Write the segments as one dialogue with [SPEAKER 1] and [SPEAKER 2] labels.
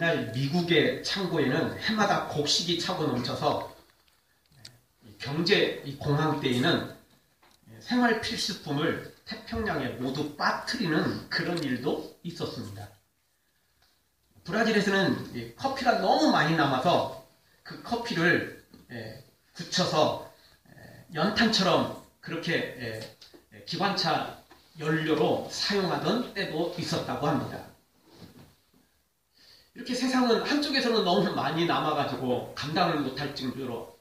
[SPEAKER 1] 이날 미국의 창고에는 해마다 곡식이 차고 넘쳐서 경제 공황 때에는 생활 필수품을 태평양에 모두 빠뜨리는 그런 일도 있었습니다. 브라질에서는 커피가 너무 많이 남아서 그 커피를 굳혀서 연탄처럼 그렇게 기관차 연료로 사용하던 때도 있었다고 합니다. 이렇게 세상은 한쪽에서는 너무 많이 남아가지고 감당을 못할 정도로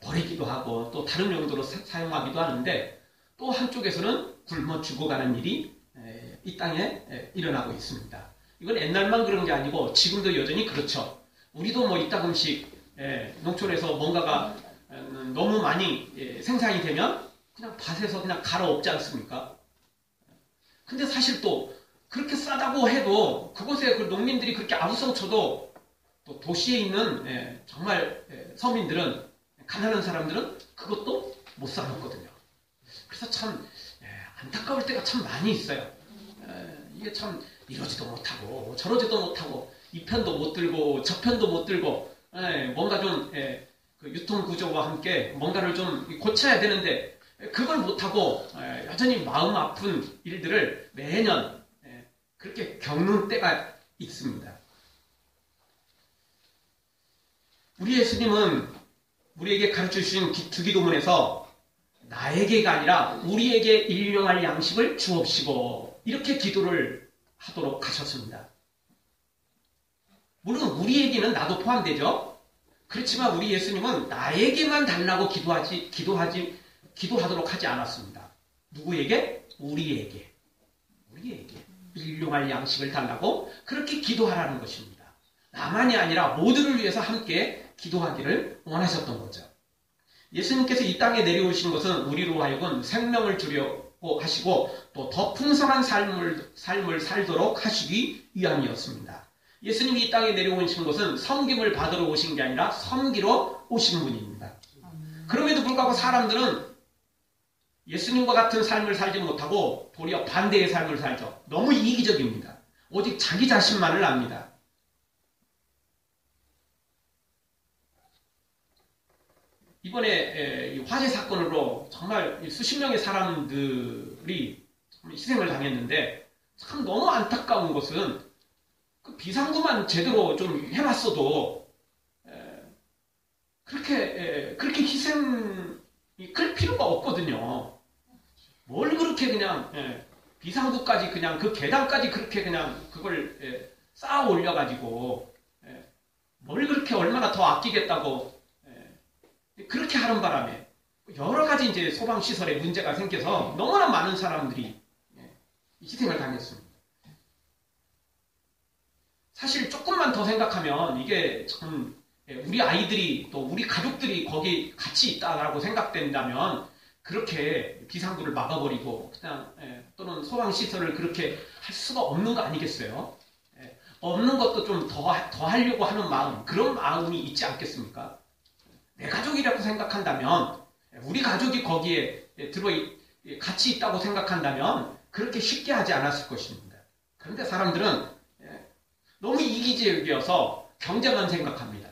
[SPEAKER 1] 버리기도 하고 또 다른 용도로 사용하기도 하는데 또 한쪽에서는 굶어 죽어가는 일이 이 땅에 일어나고 있습니다. 이건 옛날만 그런 게 아니고 지금도 여전히 그렇죠. 우리도 뭐 이따금씩 농촌에서 뭔가가 너무 많이 생산이 되면 그냥 밭에서 그냥 갈아엎지 않습니까? 근데 사실 또 그렇게 싸다고 해도 그곳에 그 농민들이 그렇게 아우성쳐도 또 도시에 있는 정말 서민들은 가난한 사람들은 그것도 못 사 먹거든요. 그래서 참 안타까울 때가 참 많이 있어요. 이게 참 이러지도 못하고 저러지도 못하고 이 편도 못 들고 저 편도 못 들고 뭔가 좀 그 유통 구조와 함께 뭔가를 좀 고쳐야 되는데 그걸 못하고 여전히 마음 아픈 일들을 매년 그렇게 겪는 때가 있습니다. 우리 예수님은 우리에게 가르쳐주신 주기도문에서 나에게가 아니라 우리에게 일용할 양식을 주옵시고 이렇게 기도를 하도록 하셨습니다. 물론 우리에게는 나도 포함되죠. 그렇지만 우리 예수님은 나에게만 달라고 기도하도록 하지 않았습니다. 누구에게? 우리에게 일용할 양식을 달라고 그렇게 기도하라는 것입니다. 나만이 아니라 모두를 위해서 함께 기도하기를 원하셨던 거죠. 예수님께서 이 땅에 내려오신 것은 우리로 하여금 생명을 주려고 하시고 또 더 풍성한 삶을 살도록 하시기 위함이었습니다. 예수님이 이 땅에 내려오신 것은 섬김을 받으러 오신 게 아니라 섬기러 오신 분입니다. 그럼에도 불구하고 사람들은 예수님과 같은 삶을 살지 못하고 도리어 반대의 삶을 살죠. 너무 이기적입니다. 오직 자기 자신만을 압니다. 이번에 화재 사건으로 정말 수십 명의 사람들이 희생을 당했는데 참 너무 안타까운 것은 그 비상구만 제대로 좀 해놨어도 그렇게 희생이 클 필요가 없거든요. 뭘 그렇게 그냥 비상구까지 그냥 그 계단까지 그렇게 그냥 그걸 쌓아 올려가지고 뭘 그렇게 얼마나 더 아끼겠다고 그렇게 하는 바람에 여러 가지 이제 소방시설에 문제가 생겨서 너무나 많은 사람들이 희생을 당했습니다. 사실 조금만 더 생각하면 이게 참 우리 아이들이 또 우리 가족들이 거기 같이 있다라고 생각된다면 그렇게 비상구를 막아버리고 그냥 또는 소방시설을 그렇게 할 수가 없는 거 아니겠어요? 없는 것도 좀 더 하려고 하는 마음, 그런 마음이 있지 않겠습니까? 내 가족이라고 생각한다면 우리 가족이 거기에 같이 있다고 생각한다면 그렇게 쉽게 하지 않았을 것입니다. 그런데 사람들은 너무 이기적이어서 경제만 생각합니다.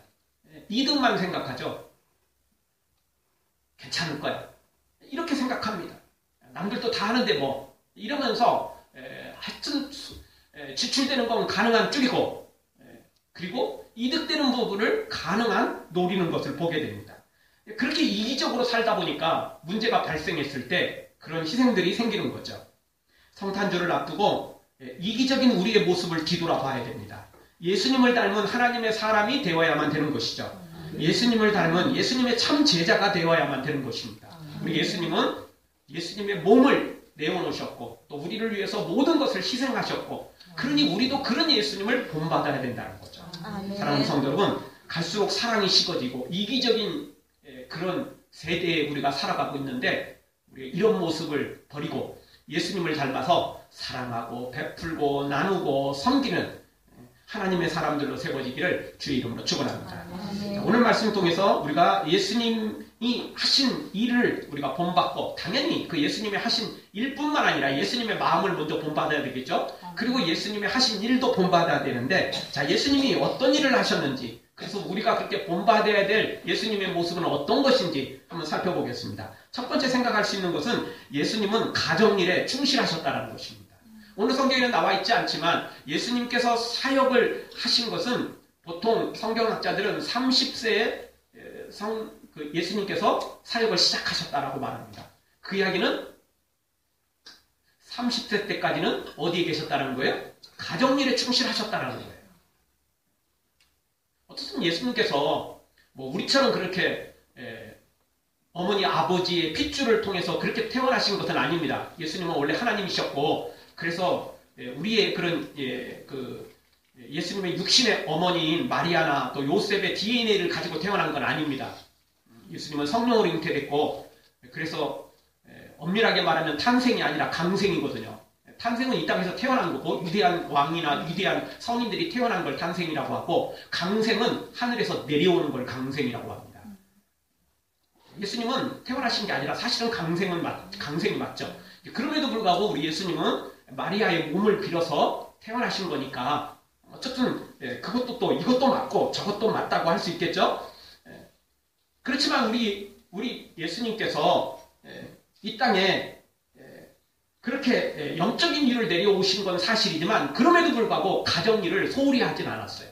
[SPEAKER 1] 이득만 생각하죠. 괜찮을 거야. 이렇게 생각합니다. 남들도 다 하는데 뭐 이러면서 하여튼 지출되는 건 가능한 줄이고 그리고 이득되는 부분을 가능한 노리는 것을 보게 됩니다. 그렇게 이기적으로 살다 보니까 문제가 발생했을 때 그런 희생들이 생기는 거죠. 성탄절을 앞두고 이기적인 우리의 모습을 뒤돌아봐야 됩니다. 예수님을 닮은 하나님의 사람이 되어야만 되는 것이죠. 예수님을 닮은 예수님의 참 제자가 되어야만 되는 것입니다. 우리 예수님은 예수님의 몸을 내어놓으셨고 또 우리를 위해서 모든 것을 희생하셨고 그러니 우리도 그런 예수님을 본받아야 된다는 거죠. 사랑하는 성도 여러분, 갈수록 사랑이 식어지고 이기적인 그런 세대에 우리가 살아가고 있는데 우리 이런 모습을 버리고 예수님을 닮아서 사랑하고 베풀고 나누고 섬기는 하나님의 사람들로 세워지기를 주의 이름으로 축원합니다. 오늘 말씀을 통해서 우리가 예수님이 하신 일을 우리가 본받고 당연히 그 예수님이 하신 일뿐만 아니라 예수님의 마음을 먼저 본받아야 되겠죠. 그리고 예수님이 하신 일도 본받아야 되는데, 자, 예수님이 어떤 일을 하셨는지, 그래서 우리가 그렇게 본받아야 될 예수님의 모습은 어떤 것인지 한번 살펴보겠습니다. 첫 번째 생각할 수 있는 것은 예수님은 가정일에 충실하셨다는 것입니다. 오늘 성경에는 나와 있지 않지만 예수님께서 사역을 하신 것은 보통 성경학자들은 30세에 예수님께서 사역을 시작하셨다라고 말합니다. 그 이야기는 30세 때까지는 어디에 계셨다는 거예요? 가정일에 충실하셨다는 거예요. 어쨌든 예수님께서 우리처럼 그렇게 어머니 아버지의 핏줄을 통해서 그렇게 태어나신 것은 아닙니다. 예수님은 원래 하나님이셨고, 그래서 우리의 그런 예수님의 육신의 어머니인 마리아나 또 요셉의 DNA를 가지고 태어난 건 아닙니다. 예수님은 성령으로 잉태됐고, 그래서 엄밀하게 말하면 탄생이 아니라 강생이거든요. 탄생은 이 땅에서 태어난 거고, 위대한 왕이나 위대한 성인들이 태어난 걸 탄생이라고 하고, 강생은 하늘에서 내려오는 걸 강생이라고 합니다. 예수님은 태어나신 게 아니라 사실은 강생이 맞죠. 그럼에도 불구하고 우리 예수님은 마리아의 몸을 빌어서 태어나신 거니까, 어쨌든 그것도 또 이것도 맞고 저것도 맞다고 할 수 있겠죠. 그렇지만 우리 예수님께서 이 땅에 그렇게 영적인 일을 내려오신 건 사실이지만, 그럼에도 불구하고 가정일을 소홀히 하진 않았어요.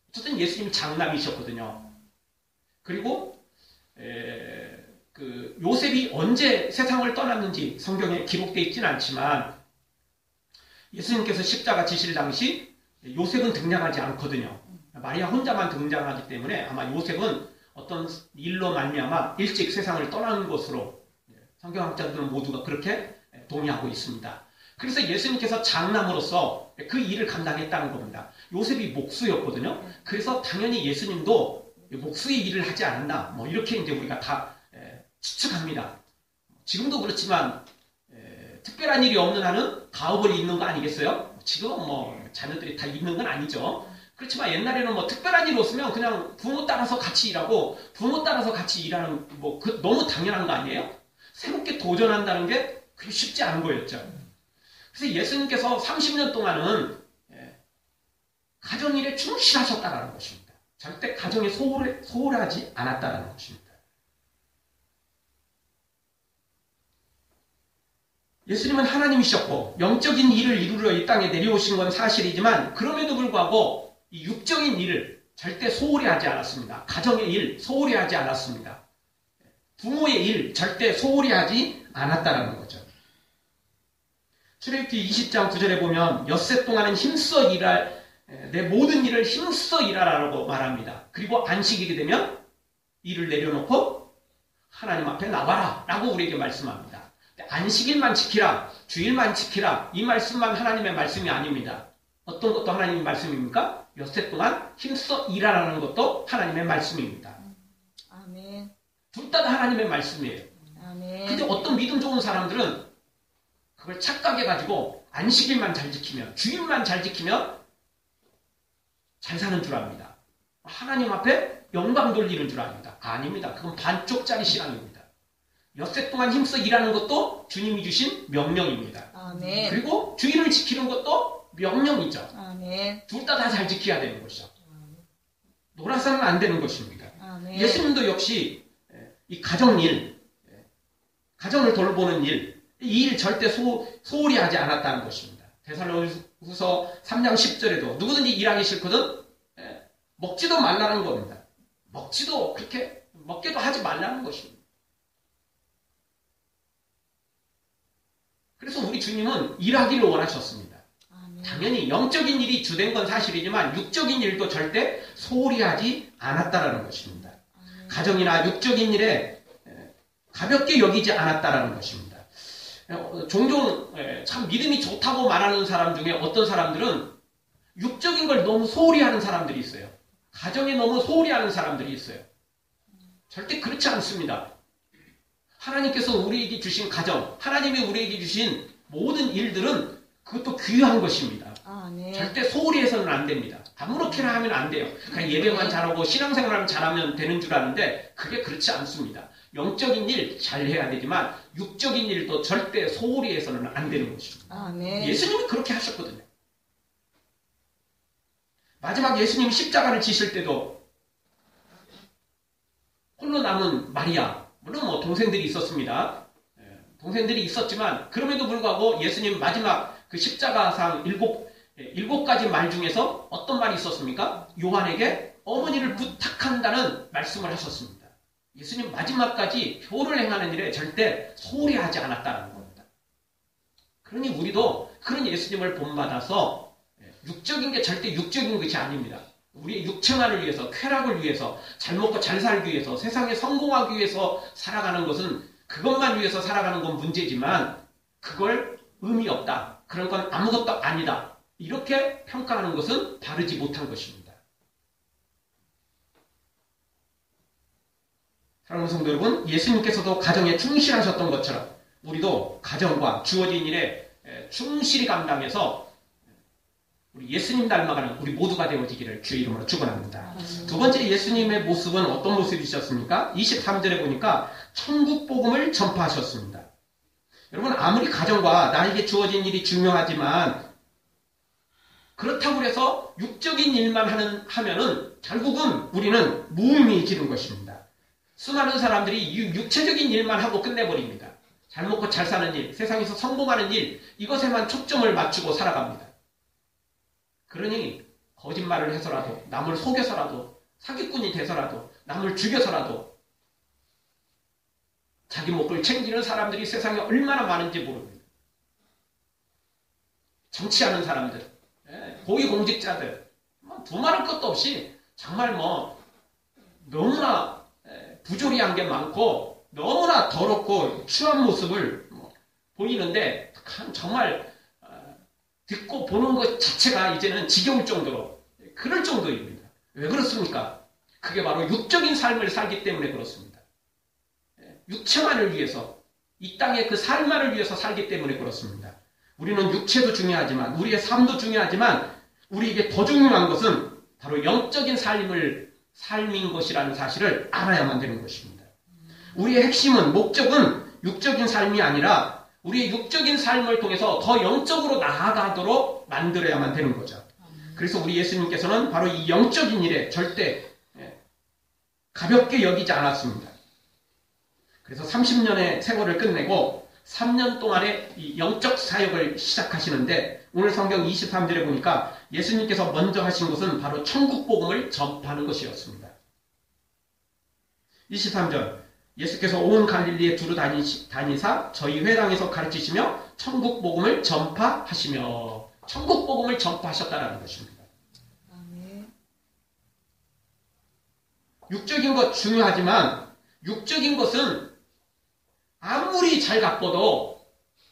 [SPEAKER 1] 어쨌든 예수님이 장남이셨거든요. 그리고 요셉이 언제 세상을 떠났는지 성경에 기록되어 있지는 않지만, 예수님께서 십자가 지실 당시 요셉은 등장하지 않거든요. 마리아 혼자만 등장하기 때문에 아마 요셉은 어떤 일로 말미암아 일찍 세상을 떠나는 것으로 성경학자들은 모두가 그렇게 동의하고 있습니다. 그래서 예수님께서 장남으로서 그 일을 감당했다는 겁니다. 요셉이 목수였거든요. 그래서 당연히 예수님도 목수의 일을 하지 않았나, 이렇게 이제 우리가 다 추측합니다. 지금도 그렇지만 특별한 일이 없는 한은 가업을 잇는 거 아니겠어요? 지금은 자녀들이 다 잇는 건 아니죠. 그렇지만 옛날에는 특별한 일이 없으면 그냥 부모 따라서 같이 일하고, 부모 따라서 같이 일하는 너무 당연한 거 아니에요? 새롭게 도전한다는 게 그게 쉽지 않은 거였죠. 그래서 예수님께서 30년 동안은 가정일에 충실하셨다는 것입니다. 절대 가정에 소홀하지 않았다는 것입니다. 예수님은 하나님이셨고 영적인 일을 이루려 이 땅에 내려오신 건 사실이지만, 그럼에도 불구하고 이 육적인 일을 절대 소홀히 하지 않았습니다. 가정의 일 소홀히 하지 않았습니다. 부모의 일 절대 소홀히 하지 않았다는 거죠. 출애굽기 20장 9절에 보면 엿새 동안은 힘써 일할, 내 모든 일을 힘써 일하라고 말합니다. 그리고 안식일이 되면 일을 내려놓고 하나님 앞에 나와라 라고 우리에게 말씀합니다. 안식일만 지키라, 주일만 지키라, 이 말씀만 하나님의 말씀이 아닙니다. 어떤 것도 하나님의 말씀입니까? 엿새 동안 힘써 일하라는 것도 하나님의 말씀입니다.
[SPEAKER 2] 아멘.
[SPEAKER 1] 둘 다 하나님의 말씀이에요.
[SPEAKER 2] 아멘.
[SPEAKER 1] 근데 어떤 믿음 좋은 사람들은 그걸 착각해가지고 안식일만 잘 지키면, 주일만 잘 지키면 잘 사는 줄 압니다. 하나님 앞에 영광 돌리는 줄 압니다. 아닙니다. 그건 반쪽짜리 신앙입니다. 엿새 동안 힘써 일하는 것도 주님이 주신 명령입니다.
[SPEAKER 2] 아멘.
[SPEAKER 1] 그리고 주일을 지키는 것도 명령이죠.
[SPEAKER 2] 아멘.
[SPEAKER 1] 둘 다 잘 지켜야 되는 것이죠. 놀아서는 안 되는 것입니다.
[SPEAKER 2] 아멘.
[SPEAKER 1] 예수님도 역시 이 가정일, 가정을 돌보는 일, 이 일 절대 소홀히 하지 않았다는 것입니다. 데살로니가후서 3장 10절에도 누구든지 일하기 싫거든 먹지도 말라는 겁니다. 먹게도 하지 말라는 것입니다. 그래서 우리 주님은 일하기를 원하셨습니다.
[SPEAKER 2] 아멘.
[SPEAKER 1] 당연히 영적인 일이 주된 건 사실이지만 육적인 일도 절대 소홀히 하지 않았다는 것입니다.
[SPEAKER 2] 아멘.
[SPEAKER 1] 가정이나 육적인 일에 가볍게 여기지 않았다는 것입니다. 종종 참 믿음이 좋다고 말하는 사람 중에 어떤 사람들은 육적인 걸 너무 소홀히 하는 사람들이 있어요. 가정에 너무 소홀히 하는 사람들이 있어요. 절대 그렇지 않습니다. 하나님께서 우리에게 주신 가정, 하나님이 우리에게 주신 모든 일들은 그것도 귀한 것입니다.
[SPEAKER 2] 아멘.
[SPEAKER 1] 절대 소홀히 해서는 안 됩니다. 아무렇게나 하면 안 돼요. 그냥 예배만 잘하고 신앙생활만 잘하면 되는 줄 아는데 그게 그렇지 않습니다. 영적인 일 잘해야 되지만 육적인 일도 절대 소홀히 해서는 안 되는 것입니다.
[SPEAKER 2] 아멘.
[SPEAKER 1] 예수님이 그렇게 하셨거든요. 마지막 예수님이 십자가를 지실 때도 홀로 남은 마리아, 물론 뭐 동생들이 있었습니다. 동생들이 있었지만 그럼에도 불구하고 예수님 마지막 그 십자가상 일곱 가지 말 중에서 어떤 말이 있었습니까? 요한에게 어머니를 부탁한다는 말씀을 하셨습니다. 예수님 마지막까지 효를 행하는 일에 절대 소홀히 하지 않았다는 겁니다. 그러니 우리도 그런 예수님을 본받아서 육적인 게 절대 육적인 것이 아닙니다. 우리의 육체만을 위해서, 쾌락을 위해서, 잘 먹고 잘 살기 위해서, 세상에 성공하기 위해서 살아가는 것은 그것만 위해서 살아가는 건 문제지만 그걸 의미 없다. 그런 건 아무것도 아니다. 이렇게 평가하는 것은 바르지 못한 것입니다. 사랑하는 성도 여러분, 예수님께서도 가정에 충실하셨던 것처럼 우리도 가정과 주어진 일에 충실히 감당해서 우리 예수님 닮아가는 우리 모두가 되어지기를 주의 이름으로 축원합니다. 두 번째 예수님의 모습은 어떤 모습이셨습니까? 23절에 보니까 천국 복음을 전파하셨습니다. 여러분, 아무리 가정과 나에게 주어진 일이 중요하지만 그렇다고 해서 육적인 일만 하면은 결국은 우리는 무의미해지는 것입니다. 수많은 사람들이 육체적인 일만 하고 끝내버립니다. 잘 먹고 잘 사는 일, 세상에서 성공하는 일, 이것에만 초점을 맞추고 살아갑니다. 그러니 거짓말을 해서라도, 남을 속여서라도, 사기꾼이 돼서라도, 남을 죽여서라도 자기 목을 챙기는 사람들이 세상에 얼마나 많은지 모릅니다. 정치하는 사람들, 고위공직자들, 두말할 것도 없이 정말 너무나 부조리한 게 많고 너무나 더럽고 추한 모습을 보이는데 정말 듣고 보는 것 자체가 이제는 지겨울 정도로 그럴 정도입니다. 왜 그렇습니까? 그게 바로 육적인 삶을 살기 때문에 그렇습니다. 육체만을 위해서, 이 땅의 그 삶만을 위해서 살기 때문에 그렇습니다. 우리는 육체도 중요하지만, 우리의 삶도 중요하지만 우리에게 더 중요한 것은 바로 영적인 삶인 것이라는 사실을 알아야만 되는 것입니다. 우리의 핵심은, 목적은 육적인 삶이 아니라 우리의 육적인 삶을 통해서 더 영적으로 나아가도록 만들어야만 되는 거죠. 그래서 우리 예수님께서는 바로 이 영적인 일에 절대 가볍게 여기지 않았습니다. 그래서 30년의 세월을 끝내고 3년 동안의 이 영적 사역을 시작하시는데 오늘 성경 23절에 보니까 예수님께서 먼저 하신 것은 바로 천국 복음을 전파하는 것이었습니다. 23절, 예수께서 온 갈릴리에 두루 다니사 저희 회당에서 가르치시며 천국 복음을 전파하시며, 천국 복음을 전파하셨다는 것입니다. 육적인 것 중요하지만 육적인 것은 아무리 잘 가꿔도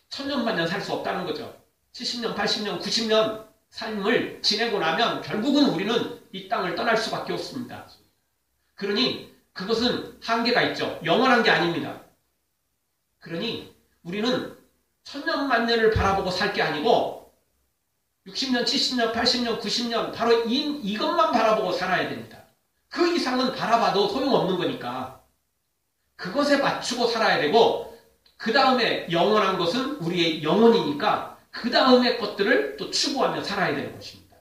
[SPEAKER 1] 천년만년 살 수 없다는 거죠. 70년, 80년, 90년 삶을 지내고 나면 결국은 우리는 이 땅을 떠날 수밖에 없습니다. 그러니 그것은 한계가 있죠. 영원한 게 아닙니다. 그러니 우리는 천년만년을 바라보고 살 게 아니고 60년, 70년, 80년, 90년 바로 이것만 바라보고 살아야 됩니다. 그 이상은 바라봐도 소용없는 거니까 그것에 맞추고 살아야 되고, 그 다음에 영원한 것은 우리의 영혼이니까 그 다음의 것들을 또 추구하며 살아야 되는 것입니다.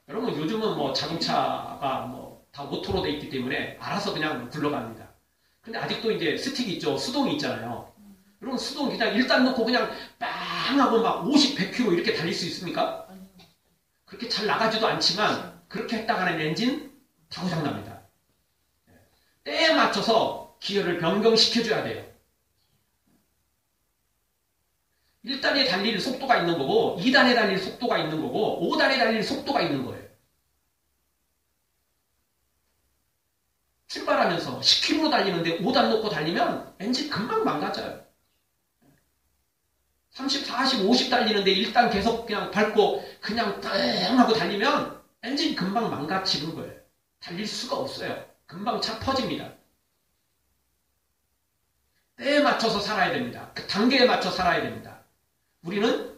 [SPEAKER 1] 여러분, 요즘은 자동차가 다 오토로 돼 있기 때문에 알아서 그냥 굴러갑니다. 근데 아직도 이제 스틱이 있죠. 수동이 있잖아요. 여러분, 수동 그냥 일단 놓고 그냥 빵 하고 막 50, 100km 이렇게 달릴 수 있습니까? 그렇게 잘 나가지도 않지만 그렇게 했다가는 엔진 다 고장납니다. 때에 맞춰서 기어를 변경시켜줘야 돼요. 1단에 달릴 속도가 있는 거고 2단에 달릴 속도가 있는 거고 5단에 달릴 속도가 있는 거예요. 출발하면서 10km 달리는데 5단 놓고 달리면 엔진 금방 망가져요. 30, 40, 50 달리는데 1단 계속 그냥 밟고 그냥 땡 하고 달리면 엔진 금방 망가지는 거예요. 달릴 수가 없어요. 금방 차 퍼집니다. 때에 맞춰서 살아야 됩니다. 그 단계에 맞춰 살아야 됩니다. 우리는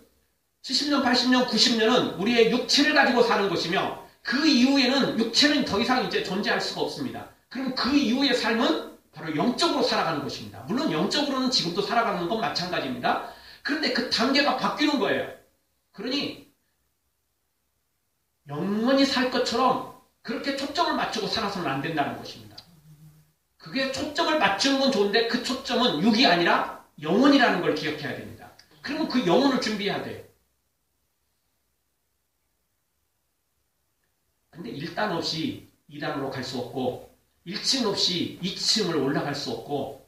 [SPEAKER 1] 70년, 80년, 90년은 우리의 육체를 가지고 사는 것이며 그 이후에는 육체는 더 이상 이제 존재할 수가 없습니다. 그럼 그 이후의 삶은 바로 영적으로 살아가는 것입니다. 물론 영적으로는 지금도 살아가는 건 마찬가지입니다. 그런데 그 단계가 바뀌는 거예요. 그러니 영원히 살 것처럼 그렇게 초점을 맞추고 살아서는 안 된다는 것입니다. 그게 초점을 맞추는 건 좋은데 그 초점은 육이 아니라 영혼이라는 걸 기억해야 됩니다. 그러면 그 영혼을 준비해야 돼요. 근데 1단 없이 2단으로 갈 수 없고 1층 없이 2층을 올라갈 수 없고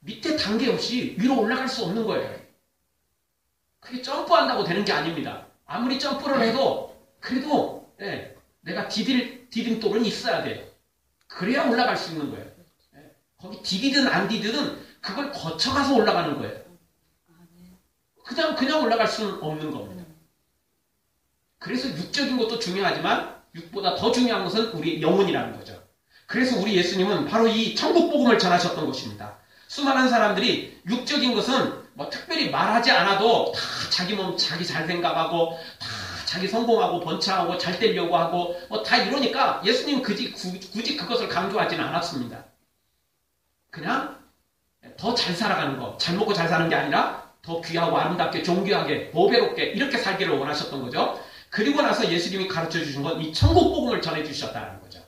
[SPEAKER 1] 밑에 단계 없이 위로 올라갈 수 없는 거예요. 그게 점프한다고 되는 게 아닙니다. 아무리 점프를 해도 그래도 내가 디딤돌은 있어야 돼요. 그래야 올라갈 수 있는 거예요. 거기 디디든 안 디디든 그걸 거쳐가서 올라가는 거예요. 그냥 올라갈 수는 없는 겁니다. 그래서 육적인 것도 중요하지만 육보다 더 중요한 것은 우리 영혼이라는 거죠. 그래서 우리 예수님은 바로 이 천국 복음을 전하셨던 것입니다. 수많은 사람들이 육적인 것은 뭐 특별히 말하지 않아도 다 자기 몸 자기 잘 생각하고 다 자기 성공하고 번창하고 잘 되려고 하고 뭐 다 이러니까 예수님은 굳이 그것을 강조하지는 않았습니다. 그냥 더 잘 살아가는 거, 잘 먹고 잘 사는 게 아니라 더 귀하고 아름답게 존귀하게 보배롭게 이렇게 살기를 원하셨던 거죠. 그리고 나서 예수님이 가르쳐 주신 건 이 천국 복음을 전해 주셨다는 거죠.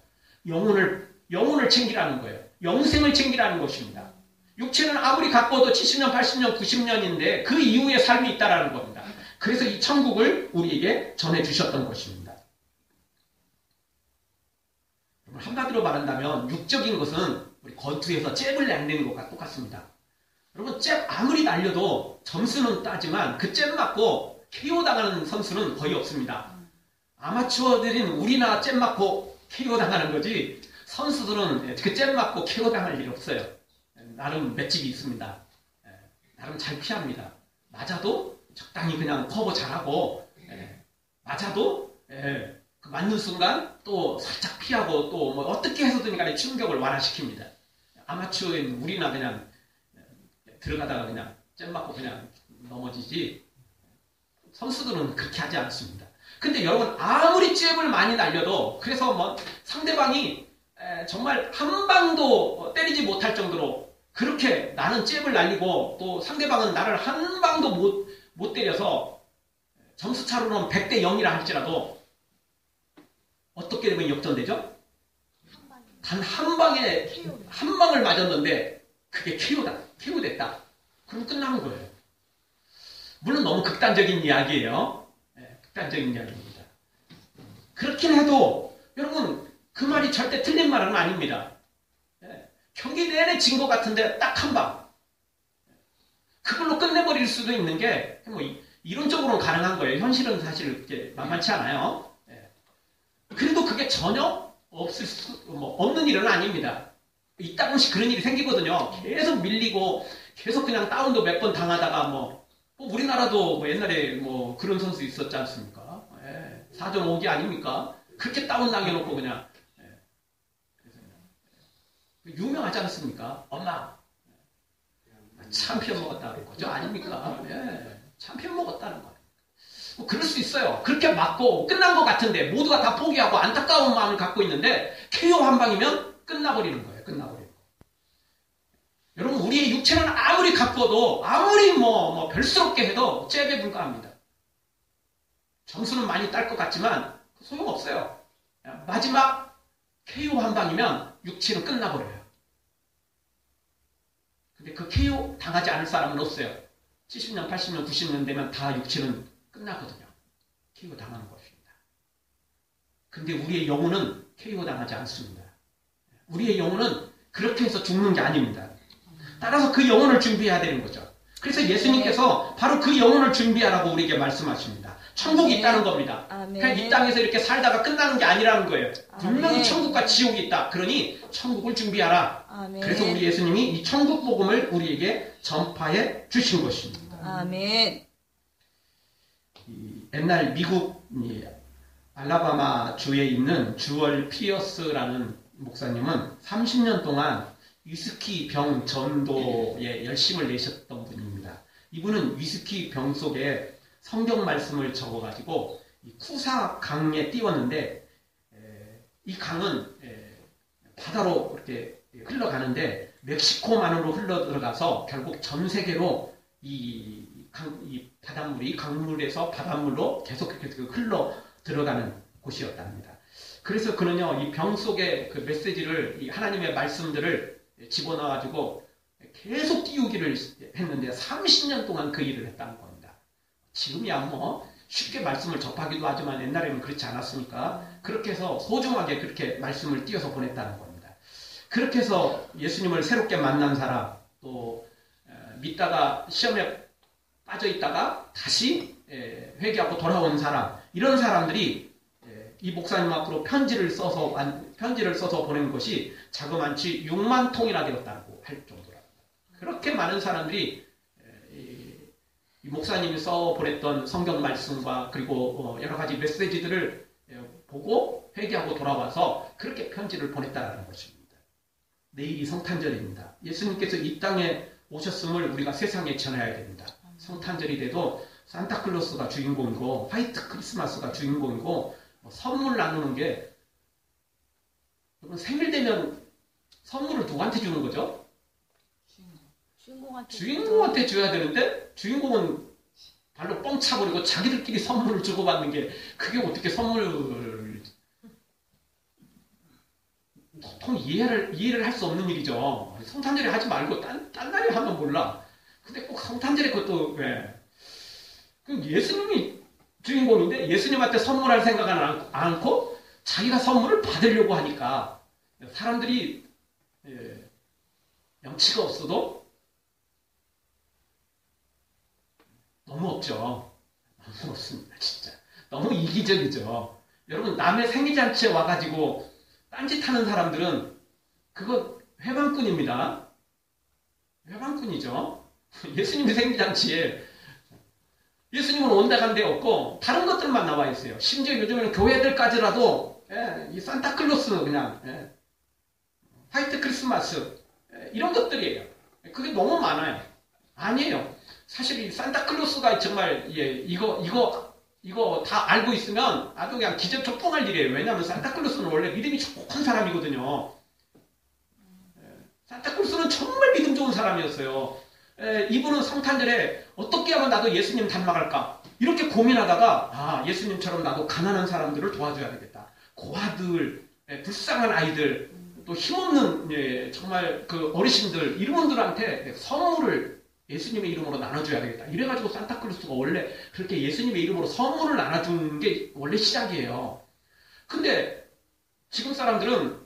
[SPEAKER 1] 영혼을 챙기라는 거예요. 영생을 챙기라는 것입니다. 육체는 아무리 가꿔도 70년, 80년, 90년인데 그 이후의 삶이 있다라는 겁니다. 그래서 이 천국을 우리에게 전해 주셨던 것입니다. 한마디로 말한다면 육적인 것은 우리 권투에서 잽을 날리는 것과 똑같습니다. 여러분 잽 아무리 날려도 점수는 따지만 그 잽 맞고 KO 당하는 선수는 거의 없습니다. 아마추어들인 우리나 잽 맞고 KO 당하는 거지 선수들은 그 잽 맞고 KO 당할 일이 없어요. 나름 맷집이 있습니다. 나름 잘 피합니다. 맞아도 적당히 그냥 커버 잘하고 맞아도 그 맞는 순간 또 살짝 피하고 또 뭐 어떻게 해서든 간에 충격을 완화시킵니다. 아마추어인 우리나 그냥 들어가다가 그냥 잼 맞고 그냥 넘어지지 선수들은 그렇게 하지 않습니다. 근데 여러분 아무리 잽을 많이 날려도 그래서 뭐 상대방이 정말 한 방도 때리지 못할 정도로 그렇게 나는 잽을 날리고 또 상대방은 나를 한 방도 못 때려서 점수 차로는 100대 0이라 할지라도 어떻게 되면 역전되죠? 단 한 방을 맞았는데 그게 KO 됐다. 그럼 끝나는 거예요. 물론 너무 극단적인 이야기예요. 극단적인 이야기입니다. 그렇긴 해도 여러분 그 말이 절대 틀린 말은 아닙니다. 경기 내내 진 것 같은데 딱 한 방. 그걸로 끝내버릴 수도 있는 게 뭐 이론적으로는 가능한 거예요. 현실은 사실 이렇게 만만치 않아요. 그래도 그게 전혀 없는 일은 아닙니다. 이따금씩 그런 일이 생기거든요. 계속 밀리고 계속 그냥 다운도 몇 번 당하다가 뭐 우리나라도 뭐 옛날에 뭐 그런 선수 있었지 않습니까? 4전 5기 아닙니까? 그렇게 다운 당해놓고 그냥 유명하지 않습니까? 엄마 챔피언 먹었다는 거죠. 아닙니까? 챔피언 먹었다는 거예요. 뭐 그럴 수 있어요. 그렇게 맞고 끝난 것 같은데 모두가 다 포기하고 안타까운 마음을 갖고 있는데 KO 한 방이면 끝나버리는 거예요. 끝나버리는 거. 여러분 우리의 육체는 아무리 가꿔도 아무리 뭐 별스럽게 해도 잽에 불과합니다. 점수는 많이 딸 것 같지만 소용없어요. 마지막 KO 한 방이면 육체는 끝나버려요. 근데 그 KO 당하지 않을 사람은 없어요. 70년, 80년, 90년 되면 다 육체는 끝나거든요. KO 당하는 것입니다. 근데 우리의 영혼은 KO 당하지 않습니다. 우리의 영혼은 그렇게 해서 죽는 게 아닙니다. 따라서 그 영혼을 준비해야 되는 거죠. 그래서 예수님께서 바로 그 영혼을 준비하라고 우리에게 말씀하십니다. 천국이 있다는 겁니다. 그러니까 이 땅에서 이렇게 살다가 끝나는 게 아니라는 거예요. 분명히 천국과 지옥이 있다. 그러니 천국을 준비하라. 그래서 우리 예수님이 이 천국 복음을 우리에게 전파해 주신 것입니다.
[SPEAKER 2] 아멘.
[SPEAKER 1] 옛날 미국 알라바마 주에 있는 주얼 피어스라는 목사님은 30년 동안 위스키 병 전도에 열심을 내셨던 분입니다. 이분은 위스키 병 속에 성경 말씀을 적어가지고 쿠사 강에 띄웠는데 이 강은 바다로 이렇게 흘러가는데 멕시코만으로 흘러 들어가서 결국 전 이 바닷물이 강물에서 바닷물로 계속 이렇게 흘러 들어가는 곳이었답니다. 그래서 그는요, 이 병 속에 그 메시지를, 이 하나님의 말씀들을 집어넣어가지고 계속 띄우기를 했는데 30년 동안 그 일을 했다는 겁니다. 지금이야 뭐 쉽게 말씀을 접하기도 하지만 옛날에는 그렇지 않았으니까 그렇게 해서 소중하게 그렇게 말씀을 띄워서 보냈다는 겁니다. 그렇게 해서 예수님을 새롭게 만난 사람, 또 믿다가 시험에 빠져 있다가 다시 회개하고 돌아온 사람, 이런 사람들이 이 목사님 앞으로 편지를 써서 보낸 것이 자그만치 6만 통이나 되었다고 할 정도랍니다. 그렇게 많은 사람들이 이 목사님이 써 보냈던 성경 말씀과 그리고 여러 가지 메시지들을 보고 회개하고 돌아와서 그렇게 편지를 보냈다는 것입니다. 내일이 성탄절입니다. 예수님께서 이 땅에 오셨음을 우리가 세상에 전해야 됩니다. 성탄절이 돼도 산타클로스가 주인공이고 화이트 크리스마스가 주인공이고 선물 나누는 게, 여러분 생일 되면 선물을 누구한테 주는 거죠? 주인공한테 줘야 되는데 주인공은 발로 뻥 차버리고 자기들끼리 선물을 주고받는 게, 그게 어떻게 선물을, 보통 이해를 할 수 없는 일이죠. 성탄절에 하지 말고 딴 날에 하면 몰라. 근데 꼭 성탄절에 그것도 왜? 예수님이 주인공인데 예수님한테 선물할 생각은 않고 자기가 선물을 받으려고 하니까 사람들이 염치가 없어도 너무 없죠. 너무 없습니다. 진짜. 너무 이기적이죠. 여러분, 남의 생일잔치에 와가지고 딴짓하는 사람들은 그거 회방꾼입니다. 회방꾼이죠. 예수님의 생일잔치에 예수님은 온데간데 없고 다른 것들만 나와 있어요. 심지어 요즘에는 교회들까지라도 이 산타클로스 그냥 화이트 크리스마스 이런 것들이에요. 그게 너무 많아요. 아니에요. 사실 이 산타클로스가 정말 이거 다 알고 있으면 아주 그냥 기적초풍할 일이에요. 왜냐하면 산타클로스는 원래 믿음이 좋은 사람이거든요. 산타클로스는 정말 믿음 좋은 사람이었어요. 이분은 성탄절에 어떻게 하면 나도 예수님 닮아갈까? 이렇게 고민하다가 예수님처럼 나도 가난한 사람들을 도와줘야 되겠다. 고아들, 불쌍한 아이들, 또 힘없는 정말 그 어르신들, 이런 분들한테 선물을 예수님의 이름으로 나눠줘야 되겠다. 이래가지고 산타클로스가 원래 그렇게 예수님의 이름으로 선물을 나눠주는 게 원래 시작이에요. 근데 지금 사람들은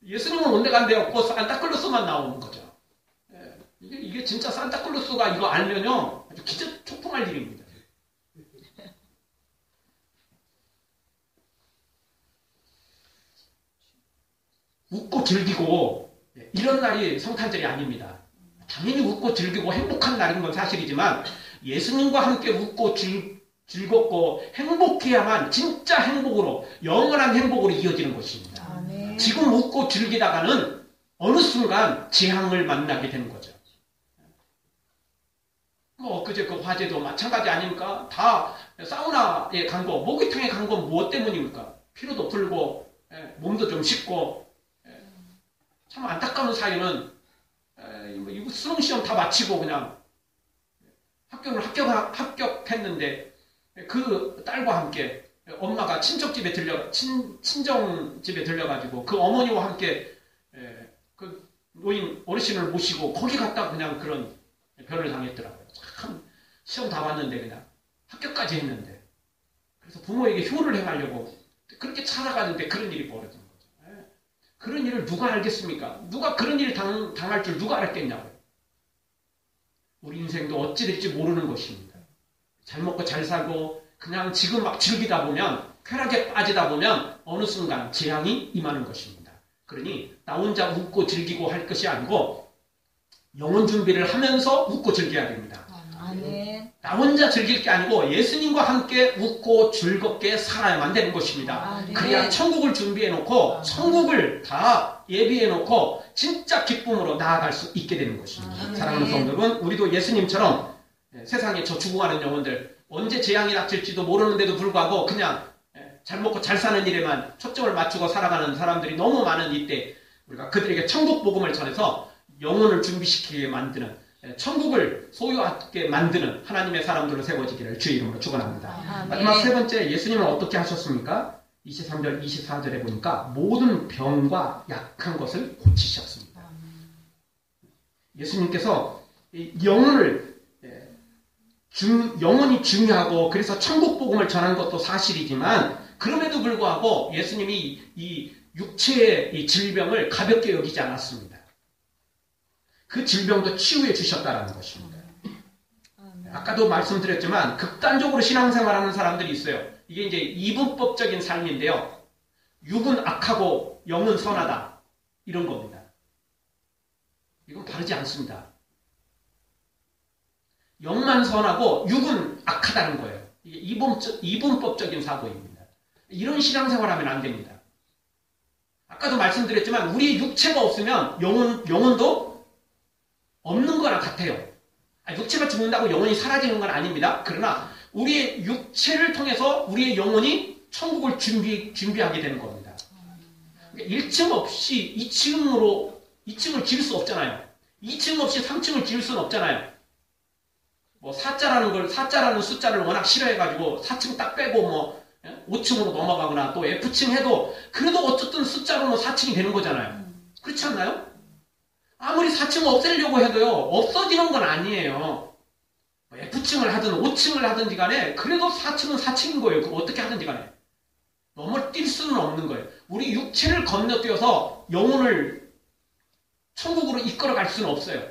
[SPEAKER 1] 예수님은 온데간데 없고 산타클로스만 나오는 거죠. 이게 진짜 산타클로스가 이거 알면요 아주 기적초풍할 일입니다. 웃고 즐기고 이런 날이 성탄절이 아닙니다. 당연히 웃고 즐기고 행복한 날인 건 사실이지만 예수님과 함께 웃고 즐겁고 행복해야만 진짜 행복으로, 영원한 행복으로 이어지는 것입니다.
[SPEAKER 2] 아멘.
[SPEAKER 1] 지금 웃고 즐기다가는 어느 순간 재앙을 만나게 되는 거죠. 엊그제 그 화재도 마찬가지 아닙니까? 다 사우나에 간 거, 목욕탕에 간 건 무엇 때문입니까? 피로도 풀고 몸도 좀 씻고, 참 안타까운 사연은 수능시험 다 마치고 그냥 합격했는데 그 딸과 함께 엄마가 친정집에 들려가지고 그 어머니와 함께 그 노인 어르신을 모시고 거기 갔다 그냥 그런 별을 당했더라고요. 참 시험 다 봤는데 그냥 합격까지 했는데, 그래서 부모에게 효를 행하려고 그렇게 찾아가는데 그런 일이 벌어진 거죠. 그런 일을 누가 알겠습니까? 누가 그런 일을 당할 줄 누가 알았겠냐고요. 우리 인생도 어찌 될지 모르는 것입니다. 잘 먹고 잘 살고 그냥 지금 막 즐기다 보면, 쾌락에 빠지다 보면 어느 순간 재앙이 임하는 것입니다. 그러니 나 혼자 웃고 즐기고 할 것이 아니고 영혼 준비를 하면서 웃고 즐겨야 됩니다.
[SPEAKER 2] 아멘.
[SPEAKER 1] 나 혼자 즐길 게 아니고 예수님과 함께 웃고 즐겁게 살아야만 되는 것입니다. 그래야 천국을 준비해놓고 천국을 다 예비해놓고 진짜 기쁨으로 나아갈 수 있게 되는 것입니다. 사랑하는 성도 여러분, 우리도 예수님처럼 세상에 저 죽어가는 영혼들, 언제 재앙이 닥칠지도 모르는데도 불구하고 그냥 잘 먹고 잘 사는 일에만 초점을 맞추고 살아가는 사람들이 너무 많은 이때, 우리가 그들에게 천국 복음을 전해서 영혼을 준비시키게 만드는 천국을 소유하게 만드는 하나님의 사람들로 세워지기를 주의 이름으로 축원합니다.
[SPEAKER 2] 아멘.
[SPEAKER 1] 마지막 세 번째, 예수님은 어떻게 하셨습니까? 23절, 24절에 보니까 모든 병과 약한 것을 고치셨습니다. 예수님께서 영혼이 중요하고 그래서 천국 복음을 전한 것도 사실이지만 그럼에도 불구하고 예수님이 이 육체의 이 질병을 가볍게 여기지 않았습니다. 그 질병도 치유해 주셨다는 것입니다. 아까도 말씀드렸지만 극단적으로 신앙생활하는 사람들이 있어요. 이게 이제 이분법적인 삶인데요. 육은 악하고 영은 선하다. 이런 겁니다. 이건 바르지 않습니다. 영만 선하고 육은 악하다는 거예요. 이게 이분법적인 사고입니다. 이런 신앙생활하면 안 됩니다. 아까도 말씀드렸지만 우리의 육체가 없으면 영혼도 없는 거랑 같아요. 육체가 죽는다고 영혼이 사라지는 건 아닙니다. 그러나 우리의 육체를 통해서 우리의 영혼이 천국을 준비하게 되는 겁니다. 그러니까 1층 없이 2층을 지을 수 없잖아요. 2층 없이 3층을 지을 수는 없잖아요. 뭐 4자라는 숫자를 워낙 싫어해가지고 4층 딱 빼고 5층으로 넘어가거나 또 F층 해도 그래도 어쨌든 숫자로는 4층이 되는 거잖아요. 그렇지 않나요? 아무리 4층 없애려고 해도요, 없어지는 건 아니에요. F층을 하든 5층을 하든지 간에 그래도 4층은 4층인 거예요. 그거 어떻게 하든지 간에. 넘어뛸 수는 없는 거예요. 우리 육체를 건너뛰어서 영혼을 천국으로 이끌어갈 수는 없어요.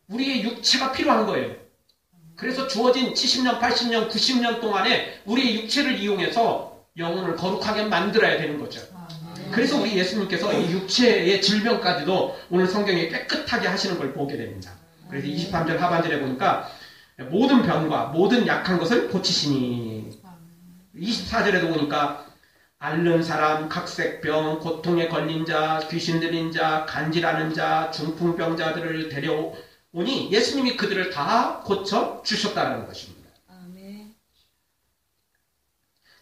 [SPEAKER 1] 우리의 육체가 필요한 거예요. 그래서 주어진 70년, 80년, 90년 동안에 우리의 육체를 이용해서 영혼을 거룩하게 만들어야 되는 거죠. 그래서 우리 예수님께서 이 육체의 질병까지도 오늘 성경에 깨끗하게 하시는 걸 보게 됩니다. 그래서 23절 하반절에 보니까 모든 병과 모든 약한 것을 고치시니 24절에도 보니까 앓는 사람, 각색병, 고통에 걸린 자, 귀신 들린 자, 간질하는 자, 중풍병자들을 데려오니 예수님이 그들을 다 고쳐 주셨다는 것입니다.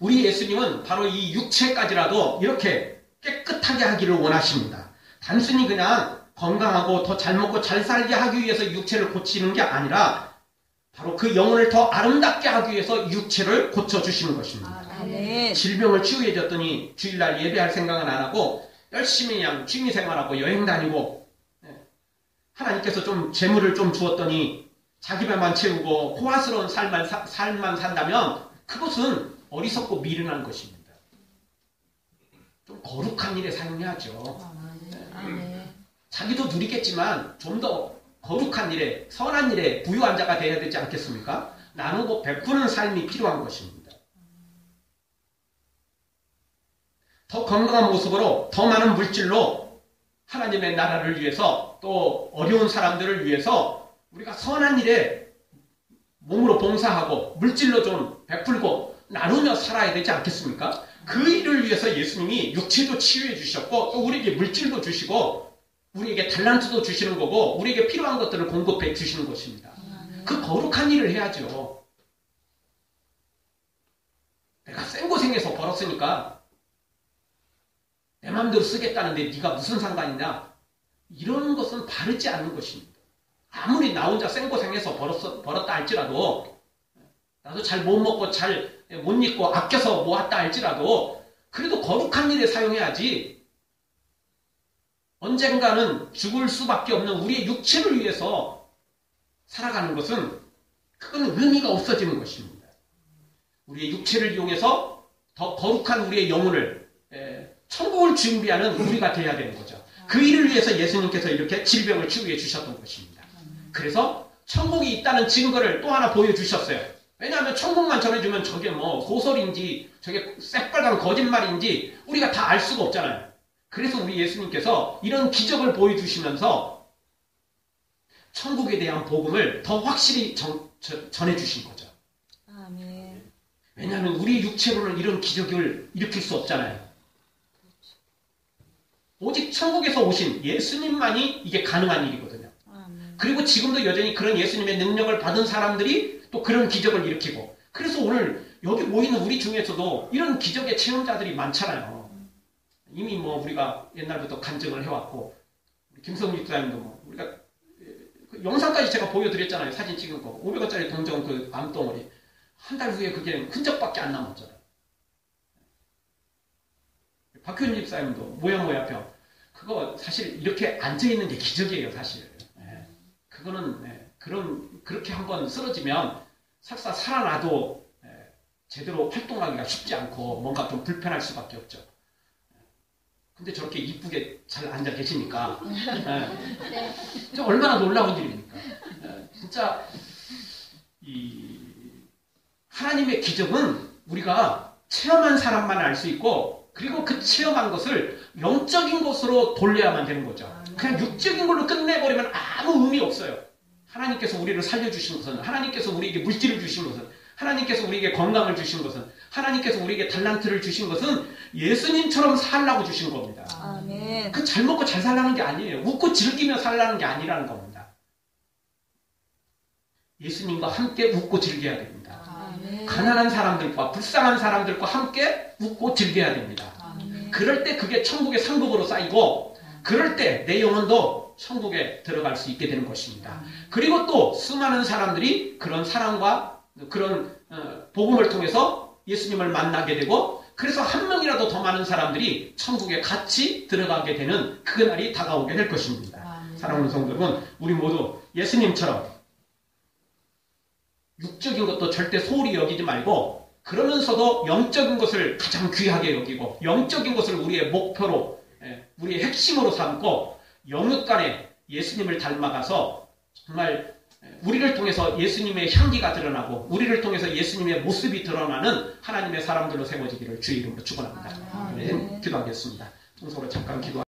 [SPEAKER 1] 우리 예수님은 바로 이 육체까지라도 이렇게 깨끗하게 하기를 원하십니다. 단순히 그냥 건강하고 더 잘 먹고 잘 살게 하기 위해서 육체를 고치는 게 아니라 바로 그 영혼을 더 아름답게 하기 위해서 육체를 고쳐주시는 것입니다. 질병을 치유해 줬더니 주일날 예배할 생각은 안 하고 열심히 그냥 취미생활하고 여행 다니고 하나님께서 좀 재물을 좀 주었더니 자기 배만 채우고 호화스러운 삶만 산다면 그것은 어리석고 미련한 것입니다. 좀 거룩한 일에 사용해야죠. 자기도 누리겠지만 좀 더 거룩한 일에, 선한 일에 부유한 자가 되어야 되지 않겠습니까? 나누고 베푸는 삶이 필요한 것입니다. 더 건강한 모습으로, 더 많은 물질로 하나님의 나라를 위해서 또 어려운 사람들을 위해서 우리가 선한 일에 몸으로 봉사하고 물질로 좀 베풀고 나누며 살아야 되지 않겠습니까? 그 일을 위해서 예수님이 육체도 치유해 주셨고 또 우리에게 물질도 주시고 우리에게 달란트도 주시는 거고 우리에게 필요한 것들을 공급해 주시는 것입니다. 그 거룩한 일을 해야죠. 내가 생고생해서 벌었으니까 내 마음대로 쓰겠다는데 네가 무슨 상관이냐? 이런 것은 바르지 않는 것입니다. 아무리 나 혼자 생고생해서 벌었다 할지라도 나도 잘 못 먹고 잘 못 입고 아껴서 모았다 할지라도 그래도 거룩한 일에 사용해야지. 언젠가는 죽을 수밖에 없는 우리의 육체를 위해서 살아가는 것은 그건 의미가 없어지는 것입니다. 우리의 육체를 이용해서 더 거룩한 우리의 영혼을 천국을 준비하는 우리가 되어야 되는 거죠. 그 일을 위해서 예수님께서 이렇게 질병을 치유해 주셨던 것입니다. 그래서 천국이 있다는 증거를 또 하나 보여주셨어요. 왜냐하면 천국만 전해주면 저게 뭐 소설인지 저게 새빨간 거짓말인지 우리가 다 알 수가 없잖아요. 그래서 우리 예수님께서 이런 기적을 보여주시면서 천국에 대한 복음을 더 확실히 전해주신 거죠.
[SPEAKER 2] 아멘.
[SPEAKER 1] 왜냐하면 우리 육체로는 이런 기적을 일으킬 수 없잖아요. 오직 천국에서 오신 예수님만이 이게 가능한 일이거든요. 그리고 지금도 여전히 그런 예수님의 능력을 받은 사람들이 또 그런 기적을 일으키고 그래서 오늘 여기 모이는 우리 중에서도 이런 기적의 체험자들이 많잖아요. 이미 뭐 우리가 옛날부터 간증을 해왔고 김성민 집사님도 뭐 우리가 그 영상까지 제가 보여드렸잖아요. 사진 찍은 거. 500원짜리 동전 그 암덩어리. 한 달 후에 그게 흔적밖에 안 남았잖아요. 박효인 집사님도 모야모야병. 그거 사실 이렇게 앉아있는 게 기적이에요, 사실. 그거는, 그렇게 한번 쓰러지면 설사 살아나도 제대로 활동하기가 쉽지 않고 뭔가 좀 불편할 수밖에 없죠. 근데 저렇게 이쁘게 잘 앉아 계시니까 얼마나 놀라운 일입니까? 진짜 이 하나님의 기적은 우리가 체험한 사람만 알 수 있고 그리고 그 체험한 것을 영적인 것으로 돌려야만 되는 거죠. 그냥 육적인 걸로 끝내버리면 아무 의미 없어요. 하나님께서 우리를 살려주신 것은, 하나님께서 우리에게 물질을 주신 것은, 하나님께서 우리에게 건강을 주신 것은, 하나님께서 우리에게 달란트를 주신 것은 예수님처럼 살라고 주신 겁니다.
[SPEAKER 2] 아멘.
[SPEAKER 1] 그 잘 먹고 잘 살라는 게 아니에요. 웃고 즐기며 살라는 게 아니라는 겁니다. 예수님과 함께 웃고 즐겨야 됩니다.
[SPEAKER 2] 아멘.
[SPEAKER 1] 가난한 사람들과 불쌍한 사람들과 함께 웃고 즐겨야 됩니다.
[SPEAKER 2] 아멘.
[SPEAKER 1] 그럴 때 그게 천국의 상급으로 쌓이고 그럴 때 내 영혼도 천국에 들어갈 수 있게 되는 것입니다. 그리고 또 수많은 사람들이 그런 사랑과 그런 복음을 통해서 예수님을 만나게 되고 그래서 한 명이라도 더 많은 사람들이 천국에 같이 들어가게 되는 그날이 다가오게 될 것입니다. 사랑하는 성도 여러분, 우리 모두 예수님처럼 육적인 것도 절대 소홀히 여기지 말고 그러면서도 영적인 것을 가장 귀하게 여기고 영적인 것을 우리의 목표로 우리의 핵심으로 삼고 영육간에 예수님을 닮아가서 정말 우리를 통해서 예수님의 향기가 드러나고 우리를 통해서 예수님의 모습이 드러나는 하나님의 사람들로 세워지기를 주의 이름으로 축원합니다. 아멘. 기도하겠습니다. 통성으로 잠깐 기도.